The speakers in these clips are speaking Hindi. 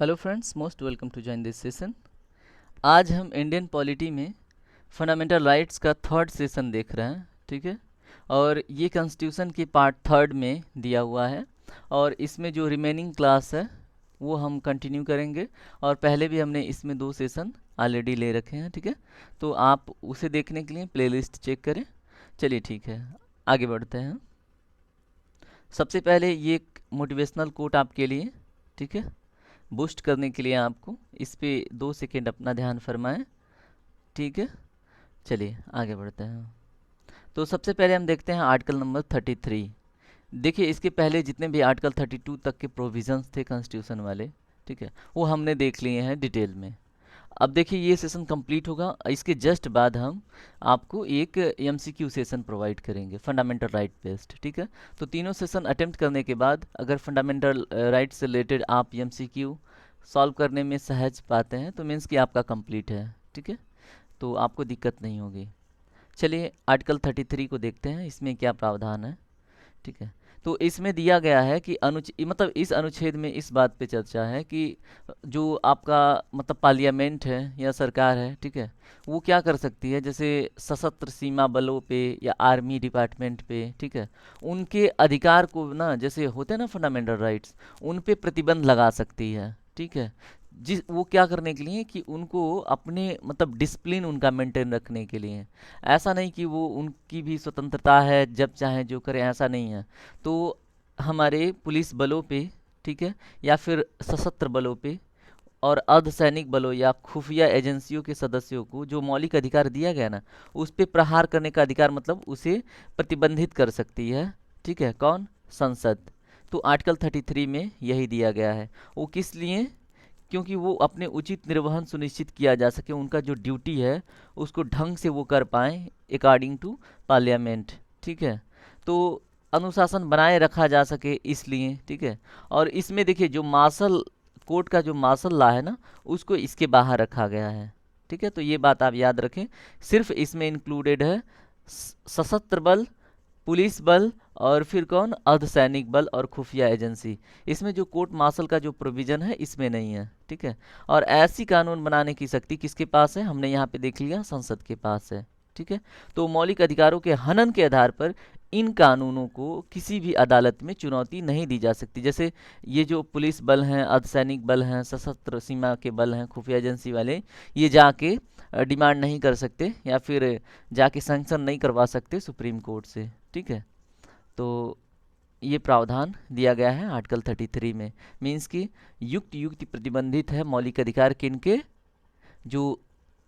Hello friends, most welcome to join this session. आज हम इंडियन पॉलिटी में फंडामेंटल राइट्स का थर्ड सेशन देख रहे हैं, ठीक है। और ये कॉन्स्टिट्यूशन के पार्ट थर्ड में दिया हुआ है और इसमें जो रिमेनिंग क्लास है वो हम कंटिन्यू करेंगे। और पहले भी हमने इसमें 2 सेशन ऑलरेडी ले रखे हैं, ठीक है। तो आप उसे देखने के लिए प्लेलिस्ट चेक करें। चलिए ठीक है, आगे बढ़ते हैं। सबसे पहले ये एक मोटिवेशनल कोट आपके लिए, ठीक है, बूस्ट करने के लिए आपको इस पे 2 सेकेंड अपना ध्यान फरमाएं, ठीक है। चलिए आगे बढ़ते हैं। तो सबसे पहले हम देखते हैं आर्टिकल नंबर 33। देखिए, इसके पहले जितने भी आर्टिकल 32 तक के प्रोविजंस थे कॉन्स्टिट्यूशन वाले, ठीक है, वो हमने देख लिए हैं डिटेल में। अब देखिए ये सेशन कंप्लीट होगा, इसके जस्ट बाद हम आपको एक एमसीक्यू सेशन प्रोवाइड करेंगे फंडामेंटल राइट बेस्ड, ठीक है। तो तीनों सेशन अटेम्प्ट करने के बाद अगर फंडामेंटल राइट से रिलेटेड आप एमसीक्यू सॉल्व करने में सहज पाते हैं तो मीन्स कि आपका कंप्लीट है, ठीक है, तो आपको दिक्कत नहीं होगी। चलिए आर्टिकल 33 को देखते हैं, इसमें क्या प्रावधान है, ठीक है। तो इसमें दिया गया है कि मतलब इस अनुच्छेद में इस बात पे चर्चा है कि जो आपका मतलब पार्लियामेंट है या सरकार है, ठीक है, वो क्या कर सकती है, जैसे सशस्त्र सीमा बलों पे या आर्मी डिपार्टमेंट पे, ठीक है, उनके अधिकार को ना, जैसे होते हैं ना फंडामेंटल राइट्स, उन पे प्रतिबंध लगा सकती है, ठीक है। जिस वो क्या करने के लिए कि उनको अपने मतलब डिसिप्लिन उनका मेंटेन रखने के लिए। ऐसा नहीं कि वो उनकी भी स्वतंत्रता है, जब चाहे जो करें, ऐसा नहीं है। तो हमारे पुलिस बलों पे, ठीक है, या फिर सशस्त्र बलों पे और अर्धसैनिक बलों या खुफिया एजेंसियों के सदस्यों को जो मौलिक अधिकार दिया गया ना, उस पे प्रहार करने का अधिकार मतलब उसे प्रतिबंधित कर सकती है, ठीक है, कौन? संसद। तो आर्टिकल 33 में यही दिया गया है। वो किस लिए? क्योंकि वो अपने उचित निर्वहन सुनिश्चित किया जा सके, उनका जो ड्यूटी है उसको ढंग से वो कर पाएँ अकॉर्डिंग टू पार्लियामेंट, ठीक है। तो अनुशासन बनाए रखा जा सके इसलिए, ठीक है। और इसमें देखिए जो मार्शल कोर्ट का जो मार्शल लॉ है ना, उसको इसके बाहर रखा गया है, ठीक है। तो ये बात आप याद रखें। सिर्फ इसमें इंक्लूडेड है सशस्त्र बल, पुलिस बल और फिर कौन? अर्धसैनिक बल और खुफिया एजेंसी। इसमें जो कोर्ट मार्शल का जो प्रोविजन है इसमें नहीं है, ठीक है। और ऐसी कानून बनाने की शक्ति किसके पास है? हमने यहाँ पे देख लिया, संसद के पास है, ठीक है। तो मौलिक अधिकारों के हनन के आधार पर इन कानूनों को किसी भी अदालत में चुनौती नहीं दी जा सकती। जैसे ये जो पुलिस बल हैं, अर्धसैनिक बल हैं, सशस्त्र सीमा के बल हैं, खुफिया एजेंसी वाले, ये जाके डिमांड नहीं कर सकते या फिर जाके सैंक्शन नहीं करवा सकते सुप्रीम कोर्ट से, ठीक है। तो ये प्रावधान दिया गया है आर्टिकल 33 में। मीन्स कि युक्त युक्त प्रतिबंधित है मौलिक अधिकार किनके? जो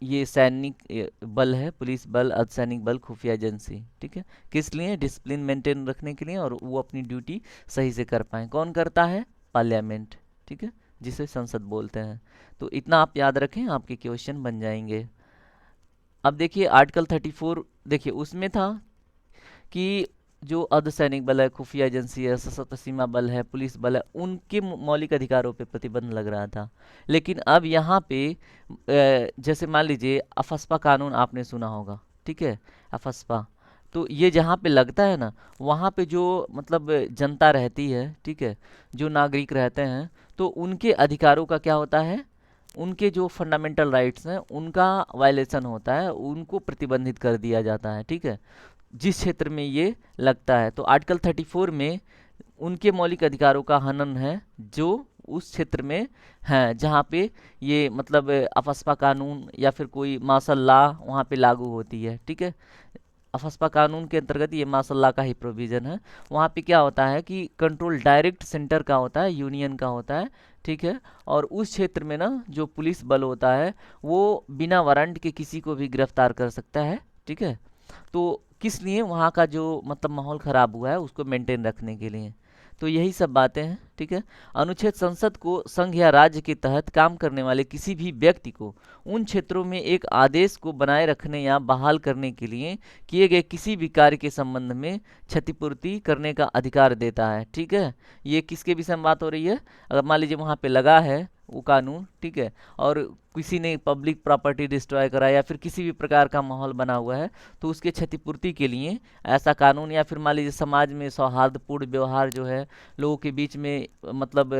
ये सैनिक बल है, पुलिस बल, अर्धसैनिक बल, खुफिया एजेंसी, ठीक है। किस लिए? डिसिप्लिन मेंटेन रखने के लिए, और वो अपनी ड्यूटी सही से कर पाएँ। कौन करता है? पार्लियामेंट, ठीक है, जिसे संसद बोलते हैं। तो इतना आप याद रखें, आपके क्वेश्चन बन जाएंगे। अब देखिए आर्टिकल 34, देखिए उसमें था कि जो अर्धसैनिक बल है, खुफिया एजेंसी है, सशस्त्र सीमा बल है, पुलिस बल है, उनके मौलिक अधिकारों पे प्रतिबंध लग रहा था। लेकिन अब यहाँ पे जैसे मान लीजिए अफस्पा कानून आपने सुना होगा, ठीक है, अफस्पा। तो ये जहाँ पे लगता है ना, वहाँ पे जो मतलब जनता रहती है, ठीक है, जो नागरिक रहते हैं, तो उनके अधिकारों का क्या होता है? उनके जो फंडामेंटल राइट्स हैं उनका वायलेशन होता है, उनको प्रतिबंधित कर दिया जाता है, ठीक है, जिस क्षेत्र में ये लगता है। तो आर्टिकल 34 में उनके मौलिक अधिकारों का हनन है जो उस क्षेत्र में हैं जहाँ पे ये मतलब अफस्पा कानून या फिर कोई मार्शल लॉ वहाँ पे लागू होती है, ठीक है। अफस्पा कानून के अंतर्गत ये मार्शल लॉ का ही प्रोविज़न है। वहाँ पे क्या होता है कि कंट्रोल डायरेक्ट सेंटर का होता है, यूनियन का होता है, ठीक है। और उस क्षेत्र में ना जो पुलिस बल होता है वो बिना वारंट के किसी को भी गिरफ्तार कर सकता है, ठीक है। तो किस लिए? वहाँ का जो मतलब माहौल ख़राब हुआ है उसको मेंटेन रखने के लिए। तो यही सब बातें हैं, ठीक है। अनुच्छेद संसद को संघ या राज्य के तहत काम करने वाले किसी भी व्यक्ति को उन क्षेत्रों में एक आदेश को बनाए रखने या बहाल करने के लिए किए गए किसी भी कार्य के संबंध में क्षतिपूर्ति करने का अधिकार देता है, ठीक है। ये किसके विषय में बात हो रही है? अगर मान लीजिए वहाँ पे लगा है वो कानून, ठीक है, और किसी ने पब्लिक प्रॉपर्टी डिस्ट्रॉय करा या फिर किसी भी प्रकार का माहौल बना हुआ है, तो उसके क्षतिपूर्ति के लिए ऐसा कानून, या फिर मान लीजिए समाज में सौहार्दपूर्ण व्यवहार जो है लोगों के बीच में मतलब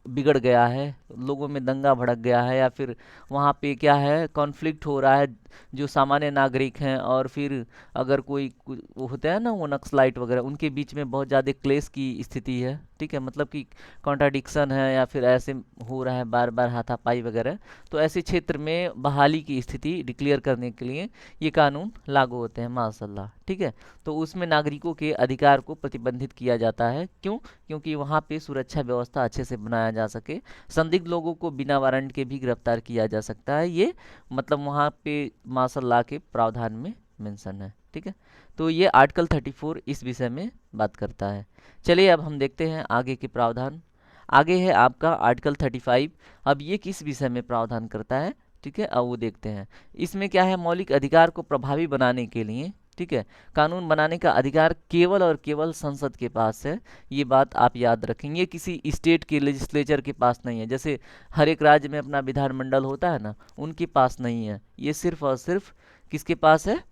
बिगड़ गया है, लोगों में दंगा भड़क गया है, या फिर वहाँ पे क्या है कॉन्फ्लिक्ट हो रहा है जो सामान्य नागरिक हैं, और फिर अगर कोई वो होता है ना वो नक्सलाइट वगैरह, उनके बीच में बहुत ज़्यादा क्लेश की स्थिति है, ठीक है, मतलब कि कॉन्ट्राडिक्शन है या फिर ऐसे हो रहा है बार बार हाथापाई वगैरह, तो ऐसे क्षेत्र में बहाली की स्थिति डिक्लेयर करने के लिए ये कानून लागू होते हैं माशाल्लाह, ठीक है। तो उसमें नागरिकों के अधिकार को प्रतिबंधित किया जाता है, क्यों? क्योंकि वहाँ पे सुरक्षा व्यवस्था अच्छे से बनाया जा सके, संदिग्ध लोगों को बिना वारंट के भी गिरफ्तार किया जा सकता है, ये मतलब वहाँ पे माशाल्लाह के प्रावधान में मेंशन है, ठीक है। तो ये आर्टिकल 34 इस विषय में बात करता है। चलिए अब हम देखते हैं आगे के प्रावधान। आगे है आपका आर्टिकल 35। अब ये किस विषय में प्रावधान करता है, ठीक है, अब वो देखते हैं। इसमें क्या है, मौलिक अधिकार को प्रभावी बनाने के लिए, ठीक है, कानून बनाने का अधिकार केवल और केवल संसद के पास है। ये बात आप याद रखेंगे, किसी स्टेट के लेजिस्लेचर के पास नहीं है। जैसे हर एक राज्य में अपना विधानमंडल होता है ना, उनके पास नहीं है, ये सिर्फ और सिर्फ किसके पास है,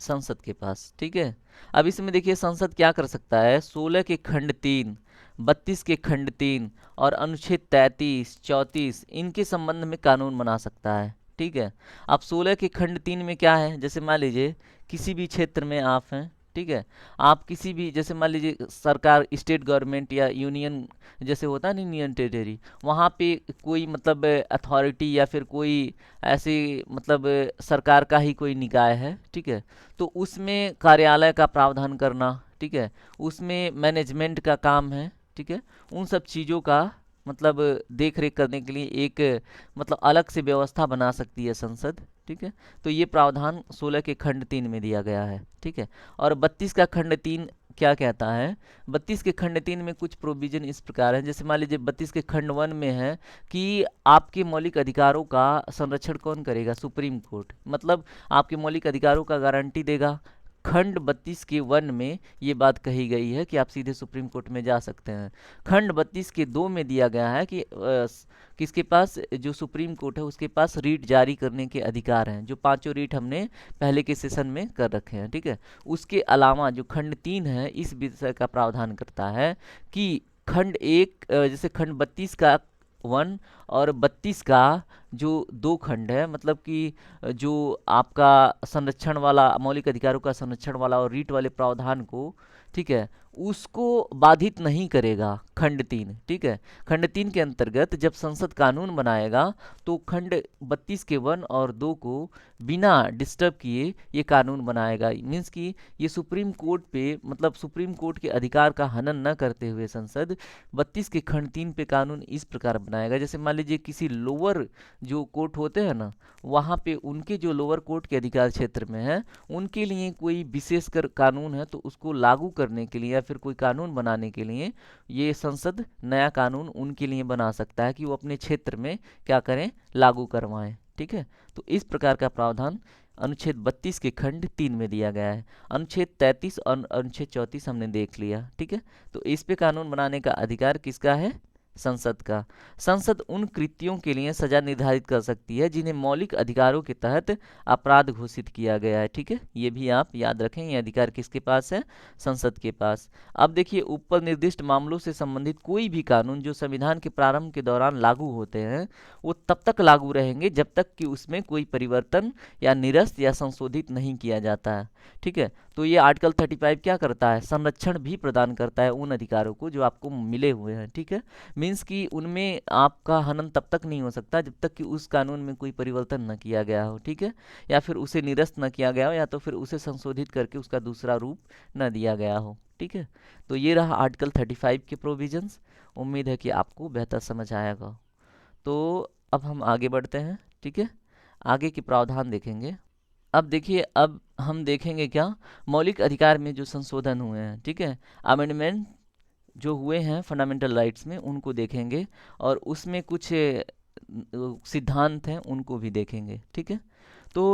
संसद के पास, ठीक है। अब इसमें देखिए संसद क्या कर सकता है, 16 के खंड 3, 32 के खंड 3 और अनुच्छेद 33, 34 इनके संबंध में कानून बना सकता है, ठीक है। अब 16 के खंड 3 में क्या है, जैसे मान लीजिए किसी भी क्षेत्र में आप हैं, ठीक है, आप किसी भी जैसे मान लीजिए सरकार, स्टेट गवर्नमेंट या यूनियन जैसे होता है ना, यूनियन टेरिटरी, वहाँ पे कोई मतलब अथॉरिटी या फिर कोई ऐसी मतलब सरकार का ही कोई निकाय है, ठीक है, तो उसमें कार्यालय का प्रावधान करना, ठीक है, उसमें मैनेजमेंट का काम है, ठीक है, उन सब चीज़ों का मतलब देख रेख करने के लिए एक मतलब अलग से व्यवस्था बना सकती है संसद, ठीक है। तो ये प्रावधान 16 के खंड 3 में दिया गया है, ठीक है। और 32 का खंड 3 क्या कहता है, 32 के खंड 3 में कुछ प्रोविजन इस प्रकार है, जैसे मान लीजिए 32 के खंड 1 में है कि आपके मौलिक अधिकारों का संरक्षण कौन करेगा, सुप्रीम कोर्ट, मतलब आपके मौलिक अधिकारों का गारंटी देगा। खंड 32 के 1 में ये बात कही गई है कि आप सीधे सुप्रीम कोर्ट में जा सकते हैं। खंड 32 के 2 में दिया गया है कि किसके पास, जो सुप्रीम कोर्ट है उसके पास रीट जारी करने के अधिकार हैं, जो पांचों रीट हमने पहले के सेशन में कर रखे हैं, ठीक है। उसके अलावा जो खंड 3 है इस विषय का प्रावधान करता है कि खंड 1 जैसे खंड 32 का 1 और 32 का जो 2 खंड है, मतलब कि जो आपका संरक्षण वाला, मौलिक अधिकारों का संरक्षण वाला और रीट वाले प्रावधान को, ठीक है, उसको बाधित नहीं करेगा खंड 3, ठीक है। खंड 3 के अंतर्गत जब संसद कानून बनाएगा तो खंड 32 के 1 और 2 को बिना डिस्टर्ब किए ये कानून बनाएगा। मीन्स कि ये सुप्रीम कोर्ट पे, मतलब सुप्रीम कोर्ट के अधिकार का हनन न करते हुए संसद 32 के खंड 3 पे कानून इस प्रकार बनाएगा। जैसे मान लीजिए किसी लोअर जो कोर्ट होते हैं ना, वहाँ पे उनके जो लोअर कोर्ट के अधिकार क्षेत्र में है, उनके लिए कोई विशेष कर कानून है तो उसको लागू करने के लिए या फिर कोई कानून बनाने के लिए ये संसद नया कानून उनके लिए बना सकता है कि वो अपने क्षेत्र में क्या करें, लागू करवाएं, ठीक है। तो इस प्रकार का प्रावधान अनुच्छेद 32 के खंड 3 में दिया गया है। अनुच्छेद 33 और अनुच्छेद 34 हमने देख लिया, ठीक है। तो इस पे कानून बनाने का अधिकार किसका है, संसद का। संसद उन कृत्यों के लिए सजा निर्धारित कर सकती है जिन्हें मौलिक अधिकारों के तहत अपराध घोषित किया गया है, ठीक है। ये भी आप याद रखें, ये अधिकार किसके पास है, संसद के पास। अब देखिए ऊपर निर्दिष्ट मामलों से संबंधित कोई भी कानून जो संविधान के प्रारंभ के दौरान लागू होते हैं वो तब तक लागू रहेंगे जब तक कि उसमें कोई परिवर्तन या निरस्त या संशोधित नहीं किया जाता है, ठीक है। तो ये आर्टिकल 35 क्या करता है, संरक्षण भी प्रदान करता है उन अधिकारों को जो आपको मिले हुए हैं, ठीक है। मीन्स कि उनमें आपका हनन तब तक नहीं हो सकता जब तक कि उस कानून में कोई परिवर्तन न किया गया हो, ठीक है, या फिर उसे निरस्त न किया गया हो, या तो फिर उसे संशोधित करके उसका दूसरा रूप न दिया गया हो, ठीक है। तो ये रहा आर्टिकल 35 के प्रोविजंस। उम्मीद है कि आपको बेहतर समझ आएगा। तो अब हम आगे बढ़ते हैं, ठीक है, आगे के प्रावधान देखेंगे। अब देखिए, अब हम देखेंगे क्या, मौलिक अधिकार में जो संशोधन हुए हैं, ठीक है, अमेंडमेंट जो हुए हैं फंडामेंटल राइट्स में, उनको देखेंगे और उसमें कुछ सिद्धांत हैं उनको भी देखेंगे, ठीक है। तो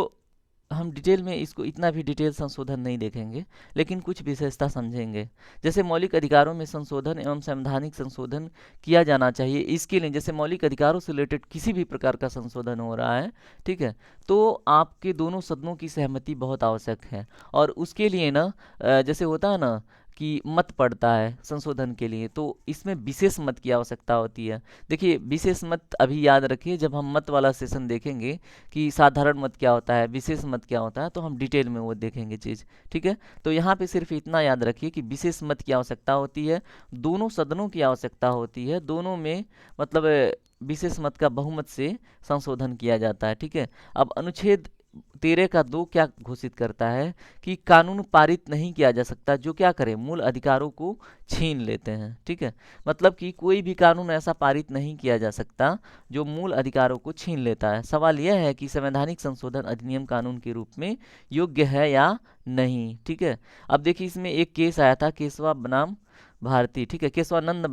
हम डिटेल में इसको इतना भी डिटेल संशोधन नहीं देखेंगे, लेकिन कुछ विशेषता समझेंगे। जैसे मौलिक अधिकारों में संशोधन एवं संवैधानिक संशोधन किया जाना चाहिए, इसके लिए जैसे मौलिक अधिकारों से रिलेटेड किसी भी प्रकार का संशोधन हो रहा है, ठीक है, तो आपके दोनों सदनों की सहमति बहुत आवश्यक है। और उसके लिए ना जैसे होता है ना कि मत पड़ता है संशोधन के लिए, तो इसमें विशेष मत की आवश्यकता होती है। देखिए विशेष मत अभी याद रखिए, जब हम मत वाला सेशन देखेंगे कि साधारण मत क्या होता है, विशेष मत क्या होता है, तो हम डिटेल में वो देखेंगे चीज़, ठीक है। तो यहाँ पे सिर्फ इतना याद रखिए कि विशेष मत की आवश्यकता होती है, दोनों सदनों की आवश्यकता होती है, दोनों में मतलब विशेष मत का बहुमत से संशोधन किया जाता है, ठीक है। अब अनुच्छेद 13 का 2 क्या घोषित करता है कि कानून पारित नहीं किया जा सकता जो क्या करे, मूल अधिकारों को छीन लेते हैं, ठीक है। मतलब कि कोई भी कानून ऐसा पारित नहीं किया जा सकता जो मूल अधिकारों को छीन लेता है। सवाल यह है कि संवैधानिक संशोधन अधिनियम कानून के रूप में योग्य है या नहीं, ठीक है। अब देखिए इसमें एक केस आया था केशवा बनाम भारती, ठीक है, केशवानंद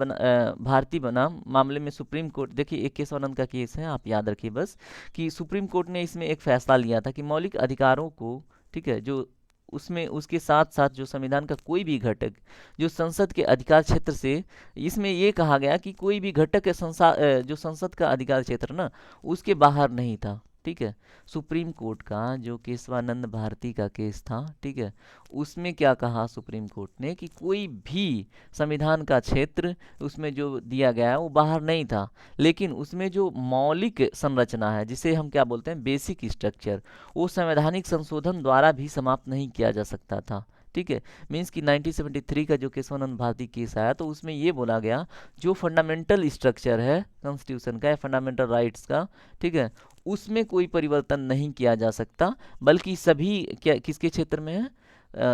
भारती बनाम मामले में सुप्रीम कोर्ट, देखिए एक केशवानंद का केस है, आप याद रखिए बस, कि सुप्रीम कोर्ट ने इसमें एक फैसला लिया था कि मौलिक अधिकारों को, ठीक है, जो उसमें उसके साथ साथ जो संविधान का कोई भी घटक जो संसद के अधिकार क्षेत्र से, इसमें ये कहा गया कि कोई भी घटक जो संसद का अधिकार क्षेत्र ना उसके बाहर नहीं था, ठीक है। सुप्रीम कोर्ट का जो केशवानंद भारती का केस था, ठीक है, उसमें क्या कहा सुप्रीम कोर्ट ने कि कोई भी संविधान का क्षेत्र उसमें जो दिया गया है वो बाहर नहीं था, लेकिन उसमें जो मौलिक संरचना है जिसे हम क्या बोलते हैं बेसिक स्ट्रक्चर, वो संवैधानिक संशोधन द्वारा भी समाप्त नहीं किया जा सकता था, ठीक है। मीन्स कि 1973 का जो केशवानंद भारती केस आया तो उसमें ये बोला गया जो फंडामेंटल स्ट्रक्चर है कॉन्स्टिट्यूशन का या फंडामेंटल राइट्स का, ठीक है, उसमें कोई परिवर्तन नहीं किया जा सकता, बल्कि सभी क्या किसके क्षेत्र में है,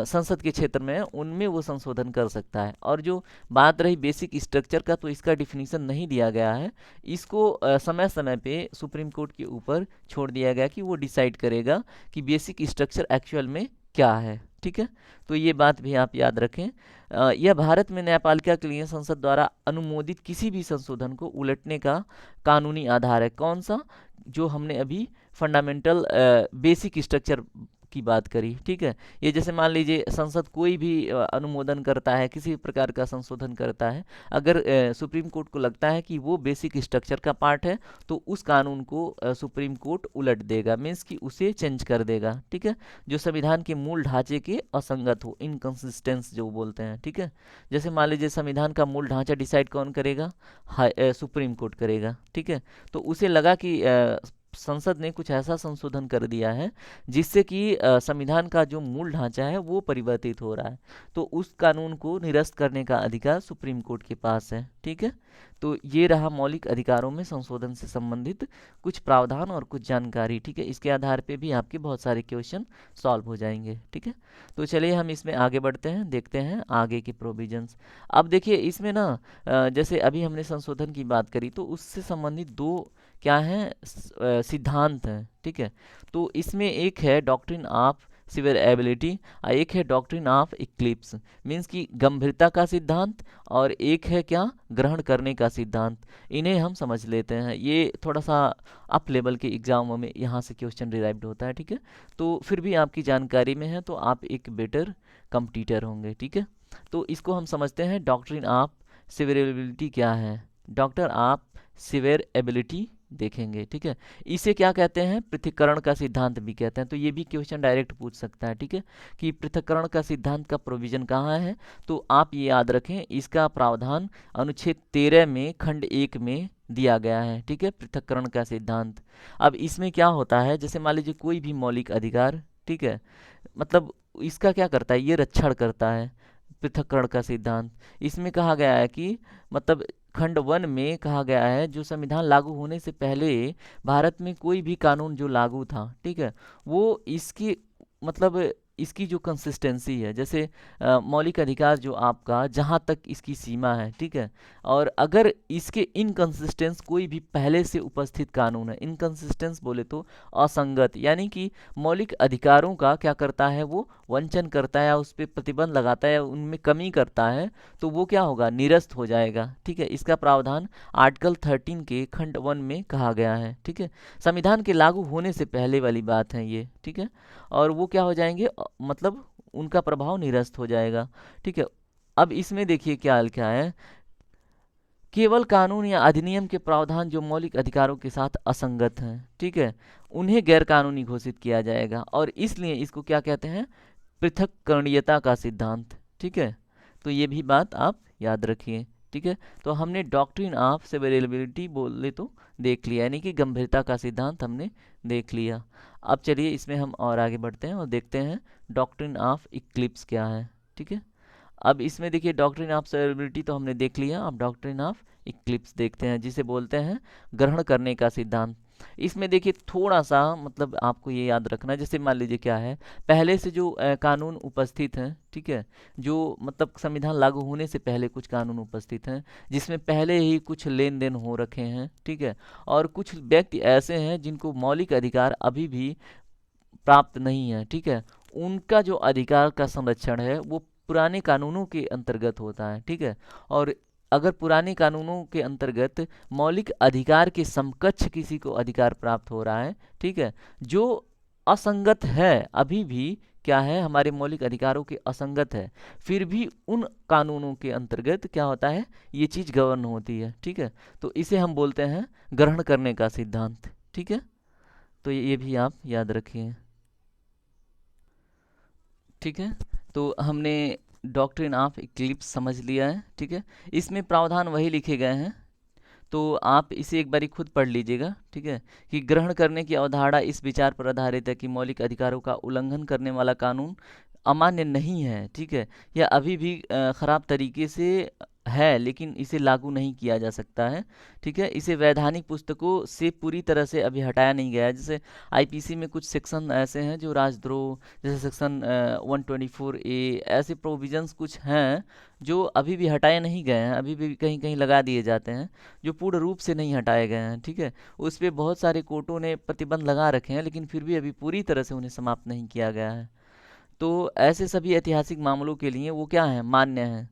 संसद के क्षेत्र में है, उनमें वो संशोधन कर सकता है। और जो बात रही बेसिक स्ट्रक्चर का, तो इसका डिफिनीशन नहीं दिया गया है, इसको समय समय पे सुप्रीम कोर्ट के ऊपर छोड़ दिया गया कि वो डिसाइड करेगा कि बेसिक स्ट्रक्चर एक्चुअल में क्या है, ठीक है। तो ये बात भी आप याद रखें। यह भारत में न्यायपालिका के लिए संसद द्वारा अनुमोदित किसी भी संशोधन को उलटने का कानूनी आधार है। कौन सा? जो हमने अभी फंडामेंटल बेसिक स्ट्रक्चर की बात करी, ठीक है। ये जैसे मान लीजिए संसद कोई भी अनुमोदन करता है, किसी भी प्रकार का संशोधन करता है, अगर सुप्रीम कोर्ट को लगता है कि वो बेसिक स्ट्रक्चर का पार्ट है, तो उस कानून को सुप्रीम कोर्ट उलट देगा, मीन्स कि उसे चेंज कर देगा, ठीक है, जो संविधान के मूल ढांचे के असंगत हो, इनकंसिस्टेंस जो बोलते हैं, ठीक है। जैसे मान लीजिए संविधान का मूल ढांचा डिसाइड कौन करेगा? सुप्रीम कोर्ट करेगा, ठीक है। तो उसे लगा कि संसद ने कुछ ऐसा संशोधन कर दिया है जिससे कि संविधान का जो मूल ढांचा है वो परिवर्तित हो रहा है, तो उस कानून को निरस्त करने का अधिकार सुप्रीम कोर्ट के पास है, ठीक है। तो ये रहा मौलिक अधिकारों में संशोधन से संबंधित कुछ प्रावधान और कुछ जानकारी, ठीक है। इसके आधार पे भी आपके बहुत सारे क्वेश्चन सॉल्व हो जाएंगे, ठीक है। तो चलिए हम इसमें आगे बढ़ते हैं, देखते हैं आगे के प्रोविजंस। अब देखिए इसमें ना जैसे अभी हमने संशोधन की बात करी, तो उससे संबंधित दो क्या हैं सिद्धांत हैं, ठीक है। तो इसमें एक है डॉक्ट्रिन ऑफ सिवियर एबिलिटी और एक है डॉक्ट्रिन ऑफ इक्लिप्स, मीन्स कि गंभीरता का सिद्धांत, और एक है क्या, ग्रहण करने का सिद्धांत। इन्हें हम समझ लेते हैं, ये थोड़ा सा अप लेवल के एग्जामों में यहाँ से क्वेश्चन डिराइव्ड होता है, ठीक है। तो फिर भी आपकी जानकारी में है तो आप एक बेटर कंपटीटर होंगे, ठीक है। तो इसको हम समझते हैं डॉक्ट्रिन ऑफ सिवियर एबिलिटी क्या है, डॉक्टर ऑफ सिवियर एबिलिटी देखेंगे, ठीक है। इसे क्या कहते हैं? पृथक्करण का सिद्धांत भी कहते हैं। तो ये भी क्वेश्चन डायरेक्ट पूछ सकता है, ठीक है, कि पृथक्करण का सिद्धांत का प्रोविजन कहाँ है। तो आप ये याद रखें, इसका प्रावधान अनुच्छेद 13 में खंड 1 में दिया गया है, ठीक है, पृथक्करण का सिद्धांत। अब इसमें क्या होता है, जैसे मान लीजिए कोई भी मौलिक अधिकार, ठीक है, मतलब इसका क्या करता है, ये रक्षण करता है पृथक्करण का सिद्धांत। इसमें कहा गया है कि मतलब खंड 1 में कहा गया है जो संविधान लागू होने से पहले भारत में कोई भी कानून जो लागू था, ठीक है, वो इसकी मतलब इसकी जो कंसिस्टेंसी है, जैसे मौलिक अधिकार जो आपका जहाँ तक इसकी सीमा है, ठीक है, और अगर इसके इनकंसिस्टेंस कोई भी पहले से उपस्थित कानून है, इनकंसिस्टेंस बोले तो असंगत, यानी कि मौलिक अधिकारों का क्या करता है, वो वंचन करता है, उस पर प्रतिबंध लगाता है, उनमें कमी करता है, तो वो क्या होगा, निरस्त हो जाएगा। ठीक है, इसका प्रावधान आर्टिकल 13 के खंड 1 में कहा गया है। ठीक है, संविधान के लागू होने से पहले वाली बात है ये। ठीक है, और वो क्या हो जाएंगे, मतलब उनका प्रभाव निरस्त हो जाएगा। ठीक है, अब इसमें देखिए क्या क्या है, केवल कानून या अधिनियम के प्रावधान जो मौलिक अधिकारों के साथ असंगत हैं, ठीक है, उन्हें गैर कानूनी घोषित किया जाएगा, और इसलिए इसको क्या कहते हैं, पृथक्करणीयता का सिद्धांत। ठीक है, तो ये भी बात आप याद रखिए। ठीक है, तो हमने डॉक्ट्रिन ऑफ सेवरेबिलिटी बोले तो देख लिया, यानी कि गंभीरता का सिद्धांत हमने देख लिया। अब चलिए इसमें हम और आगे बढ़ते हैं और देखते हैं डॉक्ट्रिन ऑफ इक्लिप्स क्या है। ठीक है, अब इसमें देखिए डॉक्ट्रिन ऑफ सेवरेबिलिटी तो हमने देख लिया, अब डॉक्ट्रिन ऑफ इक्लिप्स देखते हैं, जिसे बोलते हैं ग्रहण करने का सिद्धांत। इसमें देखिए थोड़ा सा मतलब आपको ये याद रखना है, जैसे मान लीजिए क्या है, पहले से जो कानून उपस्थित हैं, ठीक है, जो मतलब संविधान लागू होने से पहले कुछ कानून उपस्थित हैं, जिसमें पहले ही कुछ लेन देन हो रखे हैं, ठीक है, और कुछ व्यक्ति ऐसे हैं जिनको मौलिक अधिकार अभी भी प्राप्त नहीं है, ठीक है, उनका जो अधिकार का संरक्षण है वो पुराने कानूनों के अंतर्गत होता है। ठीक है, और अगर पुराने कानूनों के अंतर्गत मौलिक अधिकार के समकक्ष किसी को अधिकार प्राप्त हो रहा है, ठीक है, जो असंगत है, अभी भी क्या है, हमारे मौलिक अधिकारों के असंगत है, फिर भी उन कानूनों के अंतर्गत क्या होता है, ये चीज गवर्न होती है। ठीक है, तो इसे हम बोलते हैं ग्रहण करने का सिद्धांत। ठीक है, तो ये भी आप याद रखिए। ठीक है, तो हमने डॉक्ट्रिन ऑफ इक्लिप्स समझ लिया है। ठीक है, इसमें प्रावधान वही लिखे गए हैं, तो आप इसे एक बारी खुद पढ़ लीजिएगा। ठीक है, कि ग्रहण करने की अवधारणा इस विचार पर आधारित है कि मौलिक अधिकारों का उल्लंघन करने वाला कानून अमान्य नहीं है। ठीक है, या अभी भी खराब तरीके से है, लेकिन इसे लागू नहीं किया जा सकता है। ठीक है, इसे वैधानिक पुस्तकों से पूरी तरह से अभी हटाया नहीं गया है। जैसे आईपीसी में कुछ सेक्शन ऐसे हैं जो राजद्रोह, जैसे सेक्शन 124A, ऐसे प्रोविजंस कुछ हैं जो अभी भी हटाए नहीं गए हैं, अभी भी कहीं कहीं लगा दिए जाते हैं, जो पूर्ण रूप से नहीं हटाए गए हैं। ठीक है, उस पर बहुत सारे कोर्टों ने प्रतिबंध लगा रखे हैं, लेकिन फिर भी अभी पूरी तरह से उन्हें समाप्त नहीं किया गया है। तो ऐसे सभी ऐतिहासिक मामलों के लिए वो क्या है, मान्य है।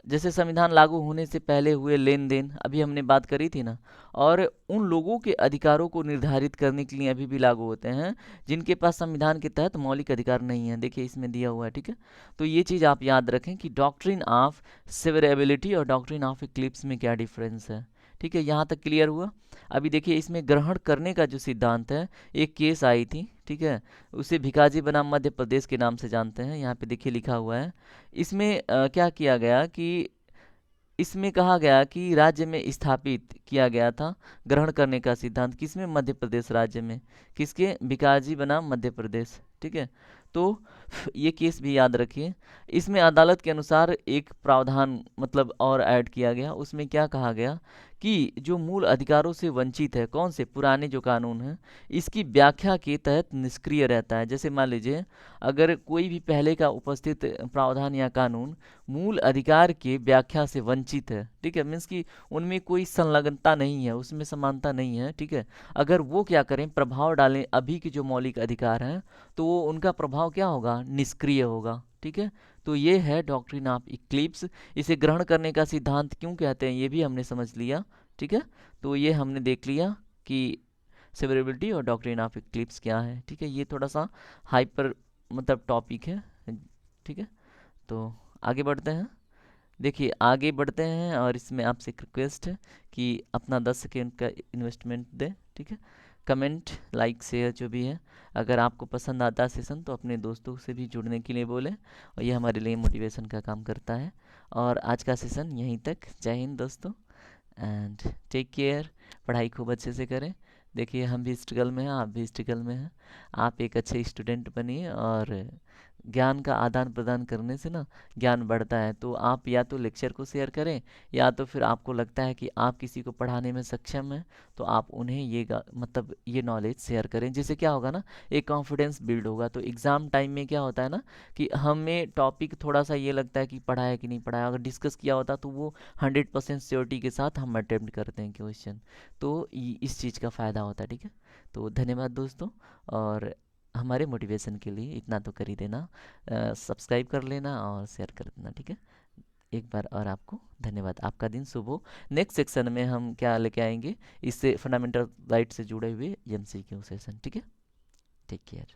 जैसे संविधान लागू होने से पहले हुए लेन देन, अभी हमने बात करी थी ना, और उन लोगों के अधिकारों को निर्धारित करने के लिए अभी भी लागू होते हैं जिनके पास संविधान के तहत मौलिक अधिकार नहीं है। देखिए इसमें दिया हुआ है। ठीक है, तो ये चीज़ आप याद रखें कि डॉक्ट्रिन ऑफ सेवरेबिलिटी और डॉक्ट्रिन ऑफ इक्लिप्स में क्या डिफरेंस है। ठीक है, यहाँ तक क्लियर हुआ। अभी देखिए इसमें ग्रहण करने का जो सिद्धांत है, एक केस आई थी, ठीक है, उसे भिकाजी बनाम मध्य प्रदेश के नाम से जानते हैं, यहाँ पे देखिए लिखा हुआ है। इसमें क्या किया गया कि इसमें कहा गया कि राज्य में स्थापित किया गया था ग्रहण करने का सिद्धांत, किसमें, मध्य प्रदेश राज्य में, किसके, भिकाजी बनाम मध्य प्रदेश। ठीक है, तो ये केस भी याद रखिए। इसमें अदालत के अनुसार एक प्रावधान मतलब और ऐड किया गया, उसमें क्या कहा गया कि जो मूल अधिकारों से वंचित है, कौन से, पुराने जो कानून हैं, इसकी व्याख्या के तहत निष्क्रिय रहता है। जैसे मान लीजिए अगर कोई भी पहले का उपस्थित प्रावधान या कानून मूल अधिकार के व्याख्या से वंचित है, ठीक है, मीन्स कि उनमें कोई संलग्नता नहीं है, उसमें समानता नहीं है, ठीक है, अगर वो क्या करें, प्रभाव डालें अभी के जो मौलिक अधिकार हैं, तो वो उनका प्रभाव क्या होगा, निष्क्रिय होगा। ठीक है, तो ये है डॉक्ट्रिन ऑफ इक्लिप्स। इसे ग्रहण करने का सिद्धांत क्यों कहते हैं, ये भी हमने समझ लिया। ठीक है, तो ये हमने देख लिया कि सेवरेबिलिटी और डॉक्ट्रिन ऑफ इक्लिप्स क्या है। ठीक है, ये थोड़ा सा हाइपर मतलब टॉपिक है। ठीक है, तो आगे बढ़ते हैं। देखिए आगे बढ़ते हैं और इसमें आपसे एक रिक्वेस्ट है कि अपना 10 सेकेंड का इन्वेस्टमेंट दें। ठीक है, कमेंट, लाइक, शेयर जो भी है, अगर आपको पसंद आता है सेशन तो अपने दोस्तों से भी जुड़ने के लिए बोलें, और ये हमारे लिए मोटिवेशन का काम करता है। और आज का सेशन यहीं तक। जय हिंद दोस्तों, एंड टेक केयर। पढ़ाई खूब अच्छे से करें। देखिए हम भी स्ट्रगल में हैं, आप भी स्ट्रगल में हैं। आप एक अच्छे स्टूडेंट बनिए और ज्ञान का आदान प्रदान करने से ना ज्ञान बढ़ता है। तो आप या तो लेक्चर को शेयर करें, या तो फिर आपको लगता है कि आप किसी को पढ़ाने में सक्षम हैं तो आप उन्हें मतलब ये नॉलेज शेयर करें। जिससे क्या होगा ना, एक कॉन्फिडेंस बिल्ड होगा। तो एग्ज़ाम टाइम में क्या होता है ना कि हमें टॉपिक थोड़ा सा ये लगता है कि पढ़ा है कि नहीं पढ़ा है, अगर डिस्कस किया होता तो वो 100% श्योरिटी के साथ हम अटेम्प्ट करते हैं क्वेश्चन। तो इस चीज़ का फ़ायदा होता है, ठीक है। तो धन्यवाद दोस्तों, और हमारे मोटिवेशन के लिए इतना तो कर ही देना, सब्सक्राइब कर लेना और शेयर कर देना, ठीक है। एक बार और आपको धन्यवाद, आपका दिन शुभ हो। नेक्स्ट सेक्शन में हम क्या लेके आएंगे, इससे फंडामेंटल राइट से जुड़े हुए एमसीक्यू सेशन, ठीक है। Take care.